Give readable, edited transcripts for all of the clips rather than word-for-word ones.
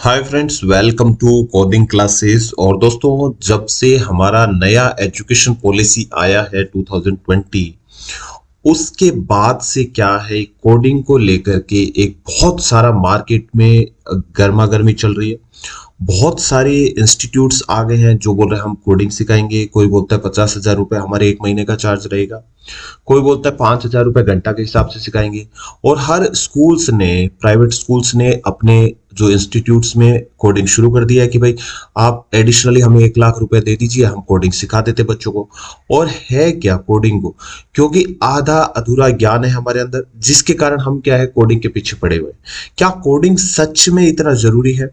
Hi friends, welcome to coding classes. और दोस्तों, जब से हमारा नया एजुकेशन पॉलिसी आया है 2020, उसके बाद से क्या है, कोडिंग को लेकर के एक बहुत सारा मार्केट में गर्मा गर्मी चल रही है। बहुत सारे इंस्टीट्यूट्स आ गए हैं जो बोल रहे हैं हम कोडिंग सिखाएंगे। कोई बोलता है 50,000 रुपये हमारे एक महीने का चार्ज रहेगा, कोई बोलता है 5,000 रुपये घंटा के हिसाब से सिखाएंगे। और हर स्कूल्स ने, प्राइवेट स्कूल्स ने अपने जो इंस्टीट्यूट्स में कोडिंग शुरू कर दिया है कि भाई आप एडिशनली हमें 1 लाख रुपए दे दीजिए, हम कोडिंग सिखा देते बच्चों को। और है क्या कोडिंग को, क्योंकि आधा अधूरा ज्ञान है हमारे अंदर, जिसके कारण हम क्या है कोडिंग के पीछे पड़े हुए हैं। क्या कोडिंग सच में इतना जरूरी है,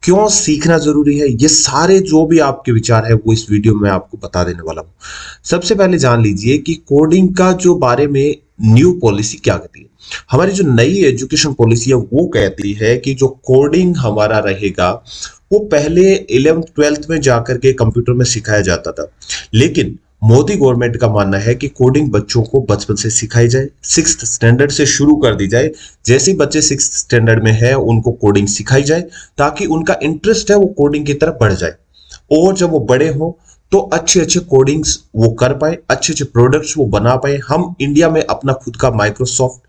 क्यों सीखना जरूरी है, ये सारे जो भी आपके विचार है वो इस वीडियो में आपको बता देने वाला हूं। सबसे पहले जान लीजिए कि कोडिंग का जो बारे में न्यू पॉलिसी क्या कहती है। हमारी जो नई एजुकेशन पॉलिसी है वो कहती है कि जो कोडिंग हमारा रहेगा वो पहले 11th-12th में जाकर के कंप्यूटर में सिखाया जाता था, लेकिन मोदी गवर्नमेंट का मानना है कि कोडिंग बच्चों को बचपन से सिखाई जाए, 6th स्टैंडर्ड से शुरू कर दी जाए। जैसे ही बच्चे 6th स्टैंडर्ड में है उनको कोडिंग सिखाई जाए, ताकि उनका इंटरेस्ट है वो कोडिंग की तरफ बढ़ जाए। और जब वो बड़े हो तो अच्छे अच्छे कोडिंग्स वो कर पाए, अच्छे अच्छे प्रोडक्ट्स वो बना पाए। हम इंडिया में अपना खुद का माइक्रोसॉफ्ट,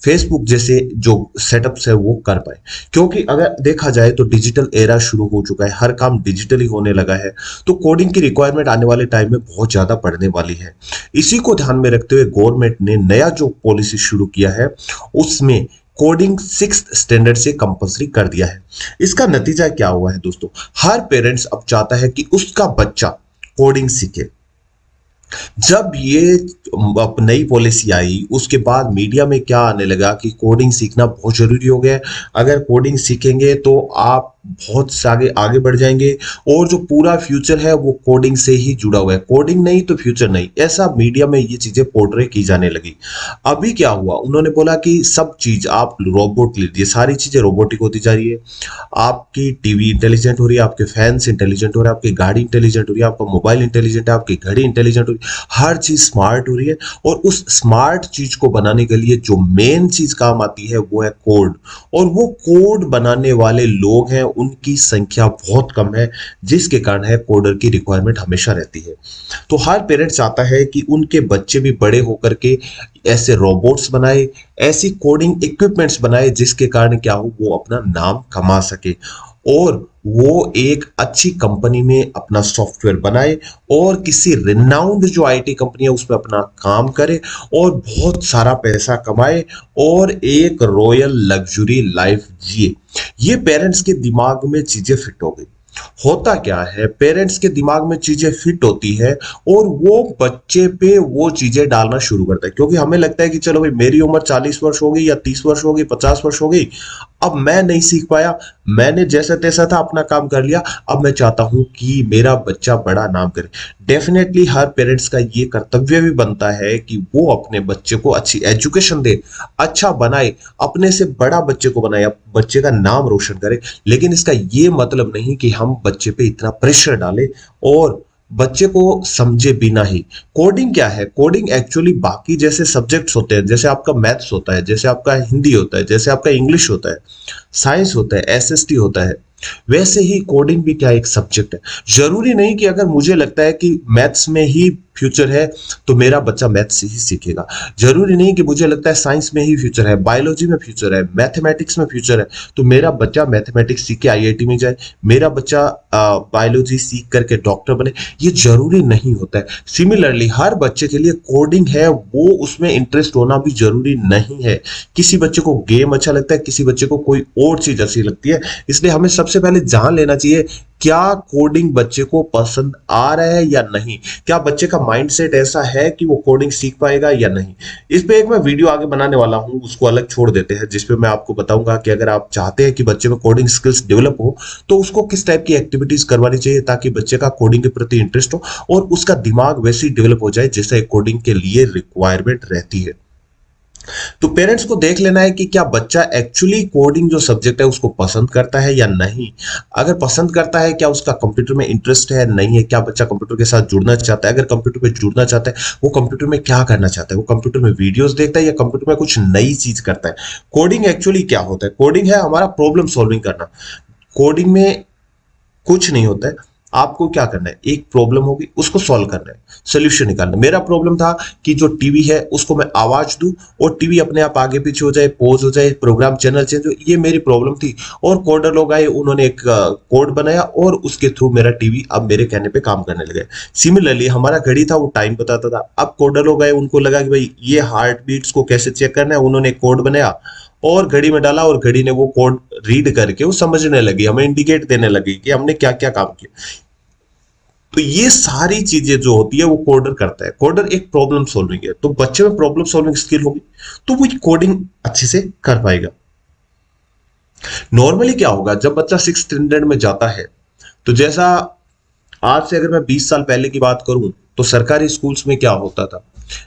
फेसबुक जैसे जो सेटअप्स है वो कर पाए। क्योंकि अगर देखा जाए तो डिजिटल एरा शुरू हो चुका है, हर काम डिजिटली होने लगा है, तो कोडिंग की रिक्वायरमेंट आने वाले टाइम में बहुत ज्यादा बढ़ने वाली है। इसी को ध्यान में रखते हुए गवर्नमेंट ने नया जो पॉलिसी शुरू किया है उसमें कोडिंग 6th स्टैंडर्ड से कंपलसरी कर दिया है। इसका नतीजा क्या हुआ है दोस्तों, हर पेरेंट्स अब चाहता है कि उसका बच्चा कोडिंग सीखे। जब ये नई पॉलिसी आई उसके बाद मीडिया में क्या आने लगा कि कोडिंग सीखना बहुत जरूरी हो गया है। अगर कोडिंग सीखेंगे तो आप बहुत आगे आगे बढ़ जाएंगे, और जो पूरा फ्यूचर है वो कोडिंग से ही जुड़ा हुआ है, कोडिंग नहीं तो फ्यूचर नहीं, ऐसा मीडिया में ये चीजें पोर्ट्रे की जाने लगी। अभी क्या हुआ, उन्होंने बोला कि सब चीज आप रोबोट लीजिए, सारी चीजें रोबोटिक होती जा रही है। आपकी टीवी इंटेलिजेंट हो रही है, आपके फैंस इंटेलिजेंट हो रहे हैं, आपकी गाड़ी इंटेलिजेंट हो रही है, आपका मोबाइल इंटेलिजेंट है, आपकी घड़ी इंटेलिजेंट हो रही है, हर चीज स्मार्ट हो रही है। और उस स्मार्ट चीज को बनाने के लिए जो मेन चीज काम आती है वो है कोड। और वो कोड बनाने वाले लोग हैं उनकी संख्या बहुत कम है, जिसके कारण है कोडर की रिक्वायरमेंट हमेशा रहती है। तो हर पेरेंट चाहता है कि उनके बच्चे भी बड़े होकर के ऐसे रोबोट्स बनाए, ऐसी कोडिंग इक्विपमेंट्स बनाए जिसके कारण क्या हो, वो अपना नाम कमा सके और वो एक अच्छी कंपनी में अपना सॉफ्टवेयर बनाए और किसी रिनाउंड जो आईटी कंपनी है उसमें अपना काम करे और बहुत सारा पैसा कमाए और एक रॉयल लग्जरी लाइफ जिए। ये पेरेंट्स के दिमाग में चीजें फिट हो गई। होता क्या है, पेरेंट्स के दिमाग में चीजें फिट होती है और वो बच्चे पे वो चीजें डालना शुरू करता है, क्योंकि हमें लगता है कि चलो भाई मेरी उम्र 40 वर्ष हो गई या 30 वर्ष हो गई, 50 वर्ष हो गई, अब मैं नहीं सीख पाया, मैंने जैसा तैसा था अपना काम कर लिया, अब मैं चाहता हूं कि मेरा बच्चा बड़ा नाम करे। डेफिनेटली हर पेरेंट्स का ये कर्तव्य भी बनता है कि वो अपने बच्चे को अच्छी एजुकेशन दे, अच्छा बनाए, अपने से बड़ा बच्चे को बनाए, बच्चे का नाम रोशन करे। लेकिन इसका ये मतलब नहीं कि हम बच्चे पे इतना प्रेशर डालें और बच्चे को समझे बिना ही। कोडिंग क्या है, कोडिंग एक्चुअली बाकी जैसे सब्जेक्ट्स होते हैं, जैसे आपका मैथ्स होता है, जैसे आपका हिंदी होता है, जैसे आपका इंग्लिश होता है, साइंस होता है, एसएसटी होता है, वैसे ही कोडिंग भी क्या एक सब्जेक्ट है। जरूरी नहीं कि अगर मुझे लगता है कि मैथ्स में ही फ्यूचर है तो मेरा बच्चा मैथ्स ही सीखेगा। जरूरी नहीं कि मुझे लगता है साइंस में ही फ्यूचर है, बायोलॉजी में फ्यूचर है, मैथमेटिक्स में फ्यूचर है तो मेरा बच्चा मैथमेटिक्स सीख के आईआईटी में जाए, मेरा बच्चा बायोलॉजी सीख करके डॉक्टर बने। ये जरूरी नहीं होता है। सिमिलरली हर बच्चे के लिए कोडिंग है वो उसमें इंटरेस्ट होना भी जरूरी नहीं है। किसी बच्चे को गेम अच्छा लगता है, किसी बच्चे को कोई और चीज अच्छी लगती है। इसलिए हमें सबसे पहले जान लेना चाहिए क्या कोडिंग बच्चे को पसंद आ रहा है या नहीं, क्या बच्चे का माइंडसेट ऐसा है कि वो कोडिंग सीख पाएगा या नहीं। इस पे एक मैं वीडियो आगे बनाने वाला हूं, उसको अलग छोड़ देते हैं, जिसपे मैं आपको बताऊंगा कि अगर आप चाहते हैं कि बच्चे में कोडिंग स्किल्स डेवलप हो तो उसको किस टाइप की एक्टिविटीज करवानी चाहिए ताकि बच्चे का कोडिंग के प्रति इंटरेस्ट हो और उसका दिमाग वैसे ही डेवलप हो जाए जैसे कोडिंग के लिए रिक्वायरमेंट रहती है। तो पेरेंट्स को देख लेना है कि क्या बच्चा एक्चुअली कोडिंग जो सब्जेक्ट है उसको पसंद करता है या नहीं। अगर पसंद करता है, क्या उसका कंप्यूटर में इंटरेस्ट है, नहीं है, क्या बच्चा कंप्यूटर के साथ जुड़ना चाहता है, अगर कंप्यूटर में जुड़ना चाहता है वो कंप्यूटर में क्या करना चाहता है, वो कंप्यूटर में वीडियोस देखता है या कंप्यूटर में कुछ नई चीज करता है। कोडिंग एक्चुअली क्या होता है, कोडिंग है हमारा प्रॉब्लम सॉल्विंग करना। कोडिंग में कुछ नहीं होता है। आपको क्या करना है, एक प्रॉब्लम होगी उसको सॉल्व करना है, सोल्यूशन निकालना है। मेरा प्रॉब्लम था कि जो टीवी है उसको मैं आवाज दूं और टीवी अपने आप आगे पीछे हो जाए, पॉज हो जाए, प्रोग्राम चैनल चेंज हो, ये मेरी प्रॉब्लम थी। और कोडर लोग आए, उन्होंने एक कोड बनाया और उसके थ्रू मेरा टीवी अब मेरे कहने पे काम करने लगे। सिमिलरली हमारा घड़ी था, वो टाइम बताता था। अब कोडर लोग आए, उनको लगा कि भाई ये हार्ट बीट्स को कैसे चेक करना है, उन्होंने एक कोड बनाया और घड़ी में डाला और घड़ी ने वो कोड रीड करके वो समझने लगी, हमें इंडिकेट देने लगी कि हमने क्या क्या काम किया। तो ये सारी चीजें जो होती है वो कोडर करता है। कोडर एक प्रॉब्लम सॉल्विंग है, तो बच्चे में प्रॉब्लम सॉल्विंग स्किल होगी तो वो कोडिंग अच्छे से कर पाएगा। नॉर्मली क्या होगा जब बच्चा सिक्स स्टैंडर्ड में जाता है, तो जैसा आज से अगर मैं 20 साल पहले की बात करूं तो सरकारी स्कूल्स में क्या होता था,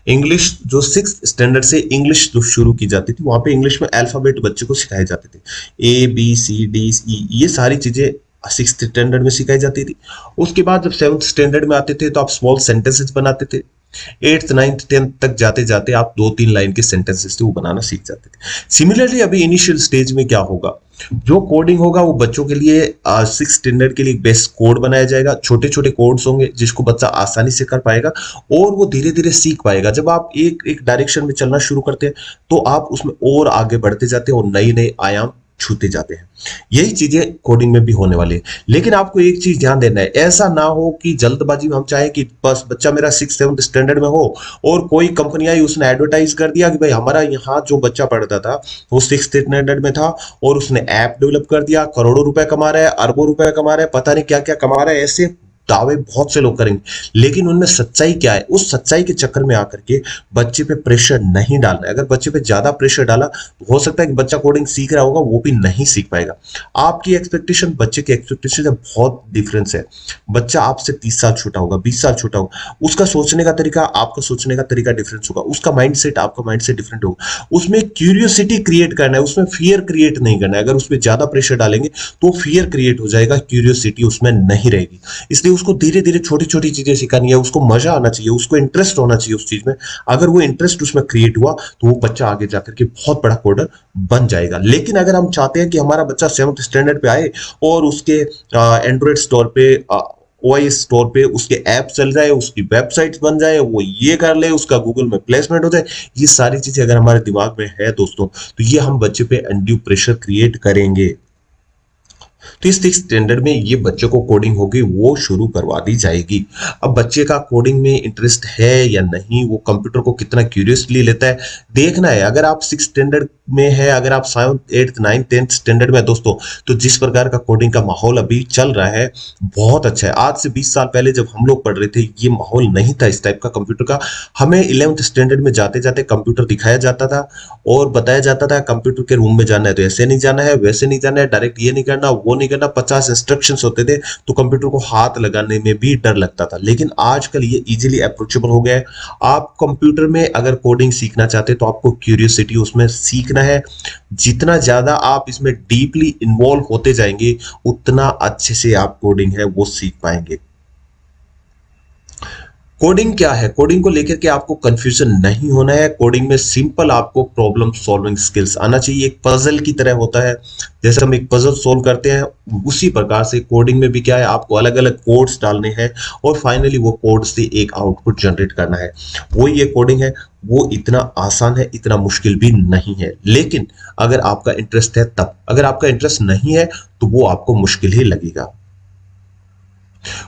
इंग्लिश जो सिक्स स्टैंडर्ड से इंग्लिश जो शुरू की जाती थी, वहां पे इंग्लिश में अल्फाबेट बच्चे को सिखाए जाते थे। ABCD E, ये सारी चीजें सिक्स स्टैंडर्ड में सिखाई जाती थी। उसके बाद जब सेवन्थ स्टैंडर्ड में आते थे तो आप स्मॉल सेंटेंसेस बनाते थे। एट्थ नाइन्थ टेंथ तक जाते जाते आप 2-3 लाइन के सेंटेंसेस थे वो बनाना सीख जाते थे। सिमिलरली अभी इनिशियल स्टेज में क्या होगा, जो कोडिंग होगा वो बच्चों के लिए सिक्स स्टैंडर्ड के लिए बेस्ट कोड बनाया जाएगा। छोटे छोटे कोड्स होंगे जिसको बच्चा आसानी से कर पाएगा और वो धीरे धीरे सीख पाएगा। जब आप एक एक डायरेक्शन में चलना शुरू करते हैं तो आप उसमें और आगे बढ़ते जाते हैं और नए नए आयाम छूते जाते हैं। यही चीजें कोडिंग में भी होने वाली है। लेकिन आपको एक चीज ध्यान देना है, ऐसा ना हो कि जल्दबाजी में हम चाहें कि बस बच्चा मेरा सिक्स सेवन्थ स्टैंडर्ड में हो और कोई कंपनी आई उसने एडवर्टाइज कर दिया कि भाई हमारा यहाँ जो बच्चा पढ़ता था वो सिक्स स्टैंडर्ड में था और उसने ऐप डेवलप कर दिया, करोड़ों रुपए कमा रहा है, अरबों रुपए कमा रहा है, पता नहीं क्या क्या कमा रहा है। ऐसे दावे बहुत से लोग करेंगे, लेकिन उनमें सच्चाई क्या है, उस सच्चाई के चक्कर में आकर के बच्चे पे प्रेशर नहीं डालना है। अगर बच्चे पे ज्यादा प्रेशर डाला तो हो सकता है कि बच्चा कोडिंग सीख रहा होगा वो भी नहीं सीख पाएगा। आपकी एक्सपेक्टेशन बच्चे की एक्सपेक्टेशन से बहुत डिफरेंस है। बच्चा आपसे 30 साल छोटा होगा, 20 साल छोटा होगा, उसका सोचने का तरीका आपका सोचने का तरीका डिफरेंस होगा, उसका माइंडसेट आपका माइंडसेट डिफरेंट होगा। उसमें क्यूरियोसिटी क्रिएट करना है, उसमें फियर क्रिएट नहीं करना है। अगर उसमें ज्यादा प्रेशर डालेंगे तो फियर क्रिएट हो जाएगा, क्यूरियोसिटी उसमें नहीं रहेगी। इसलिए उसको धीरे धीरे छोटी छोटी चीजें सिखानी है, उसको मजा आना चाहिए, उसको इंटरेस्ट होना चाहिए उस चीज में। अगर वो इंटरेस्ट उसमें क्रिएट हुआ तो वो बच्चा आगे जाकर के बहुत बड़ा कोडर बन जाएगा। लेकिन अगर हम चाहते हैं कि हमारा बच्चा सेवंथ स्टैंडर्ड पे आए और उसके एंड्रॉइड स्टोर पे ओएस स्टोर पे उसके ऐप चल जाए, उसकी वेबसाइट बन जाए, वो ये कर ले, उसका गूगल में प्लेसमेंट हो जाए, ये सारी चीजें अगर हमारे दिमाग में है दोस्तों, तो ये हम बच्चे पे अनड्यू प्रेशर क्रिएट करेंगे। तो इस सिक्स स्टैंडर्ड में ये बच्चे को कोडिंग होगी वो शुरू करवा दी जाएगी। अब बच्चे का कोडिंग में इंटरेस्ट है या नहीं, वो कंप्यूटर को कितना क्यूरियसली लेता है, देखना है। अगर आप सिक्स स्टैंडर्ड में है, अगर आप seventh eighth ninth tenth standard में दोस्तों, तो जिस प्रकार का कोडिंग का माहौल अभी चल रहा है बहुत अच्छा है। आज से 20 साल पहले जब हम लोग पढ़ रहे थे ये माहौल नहीं था इस टाइप का कंप्यूटर का। हमें 11th स्टैंडर्ड में जाते जाते कंप्यूटर दिखाया जाता था और बताया जाता था कंप्यूटर के रूम में जाना है तो ऐसे नहीं जाना है, वैसे नहीं जाना है, डायरेक्ट ये नहीं करना वो नहीं करना। 50 इंस्ट्रक्शंस होते थे तो कंप्यूटर को हाथ लगाने में भी डर लगता था। लेकिन आजकल ये इजीली अप्रोचेबल हो गया है। आप कंप्यूटर में अगर कोडिंग सीखना चाहते हैं तो आपको क्यूरियोसिटी उसमें सीखना है। जितना ज्यादा आप इसमें डीपली इन्वॉल्व होते जाएंगे उतना अच्छे से आप कोडिंग है वो सीख पाएंगे। कोडिंग क्या है, कोडिंग को लेकर के आपको कंफ्यूजन नहीं होना है। कोडिंग में सिंपल आपको प्रॉब्लम सॉल्विंग स्किल्स आना चाहिए। एक पजल की तरह होता है, जैसे हम एक पजल सोल्व करते हैं उसी प्रकार से कोडिंग में भी क्या है, आपको अलग अलग कोड्स डालने हैं और फाइनली वो कोड से एक आउटपुट जनरेट करना है। वो ये कोडिंग है, वो इतना आसान है, इतना मुश्किल भी नहीं है। लेकिन अगर आपका इंटरेस्ट है तब, अगर आपका इंटरेस्ट नहीं है तो वो आपको मुश्किल ही लगेगा।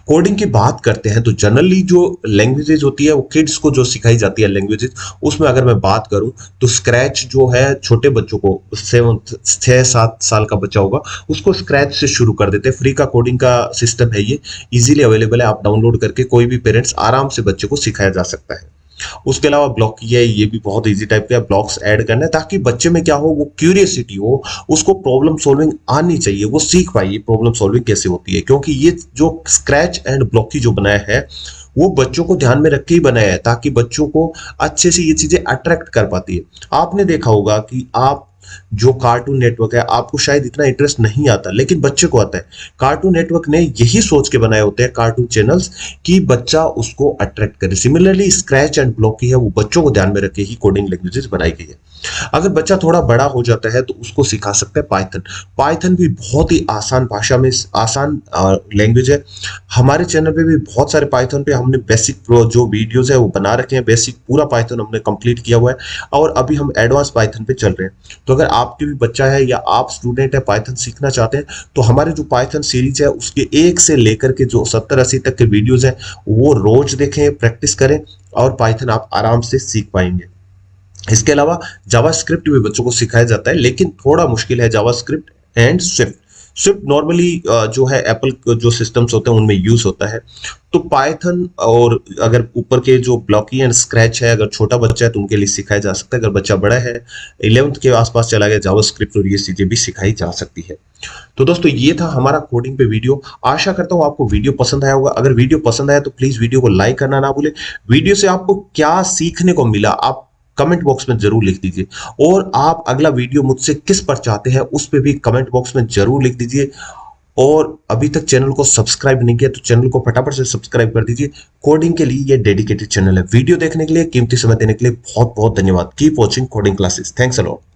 कोडिंग की बात करते हैं तो जनरली जो लैंग्वेजेस होती है वो किड्स को जो सिखाई जाती है लैंग्वेजेस, उसमें अगर मैं बात करूं तो स्क्रैच जो है छोटे बच्चों को 6-7 साल का बच्चा होगा उसको स्क्रैच से शुरू कर देते हैं। फ्री का कोडिंग का सिस्टम है, ये इजीली अवेलेबल है, आप डाउनलोड करके कोई भी पेरेंट्स आराम से बच्चे को सिखाया जा सकता है। उसके अलावा ब्लॉक की है, ये भी बहुत इजी टाइप का ब्लॉक्स ऐड करना है ताकि बच्चे में क्या हो, वो क्यूरियसिटी हो, उसको प्रॉब्लम सॉल्विंग आनी चाहिए, वो सीख पाए प्रॉब्लम सॉल्विंग कैसे होती है। क्योंकि ये जो स्क्रैच एंड ब्लॉक की जो बनाया है वो बच्चों को ध्यान में रख के ही बनाया है ताकि बच्चों को अच्छे से ये चीजें अट्रैक्ट कर पाती है। आपने देखा होगा कि आप जो कार्टून नेटवर्क है आपको शायद इतना इंटरेस्ट नहीं आता लेकिन बच्चे को आता है। कार्टून नेटवर्क ने यही सोच के बनाए होते हैं कार्टून चैनल्स कि बच्चा उसको अट्रैक्ट करे। सिमिलरली स्क्रैच एंड ब्लॉक की है वो बच्चों को ध्यान में रख के ही कोडिंग लैंग्वेजेस बनाई गई है। अगर बच्चा थोड़ा बड़ा हो जाता है तो उसको सिखा सकते हैं पाइथन। पाइथन भी बहुत ही आसान भाषा में आसान लैंग्वेज है। हमारे चैनल पे भी बहुत सारे पाइथन पे हमने बेसिक जो वीडियोस है वो बना रखे हैं। बेसिक पूरा पाइथन हमने कंप्लीट किया हुआ है और अभी हम एडवांस पाइथन पे चल रहे हैं। तो अगर आपके भी बच्चा है या आप स्टूडेंट है पाइथन सीखना चाहते हैं तो हमारे जो पाइथन सीरीज है उसके 1 से लेकर के जो 70-80 तक के वीडियोस हैं वो रोज देखें, प्रैक्टिस करें और पाइथन आप आराम से सीख पाएंगे। इसके अलावा जावास्क्रिप्ट भी बच्चों को सिखाया जाता है, लेकिन थोड़ा मुश्किल है JavaScript and Swift. Swift normally जो है एप्पल जो सिस्टम्स होते हैं उनमें यूज होता है। तो पाइथन और अगर ऊपर के जो ब्लॉकी एंड स्क्रैच है, अगर छोटा बच्चा है तो उनके लिए सिखाया जा सकता है। अगर बच्चा बड़ा है 11th के आसपास चला गया, जावास्क्रिप्ट और ये चीजें भी सिखाई जा सकती है। तो दोस्तों ये था हमारा कोडिंग पे वीडियो। आशा करता हूँ आपको वीडियो पसंद आया होगा। अगर वीडियो पसंद आया तो प्लीज वीडियो को लाइक करना ना भूले। वीडियो से आपको क्या सीखने को मिला आप कमेंट बॉक्स में जरूर लिख दीजिए, और आप अगला वीडियो मुझसे किस पर चाहते हैं उस पे भी कमेंट बॉक्स में जरूर लिख दीजिए। और अभी तक चैनल को सब्सक्राइब नहीं किया तो चैनल को फटाफट से सब्सक्राइब कर दीजिए। कोडिंग के लिए ये डेडिकेटेड चैनल है। वीडियो देखने के लिए, कीमती समय देने के लिए बहुत बहुत धन्यवाद। Keep watching coding classes. Thanks a lot.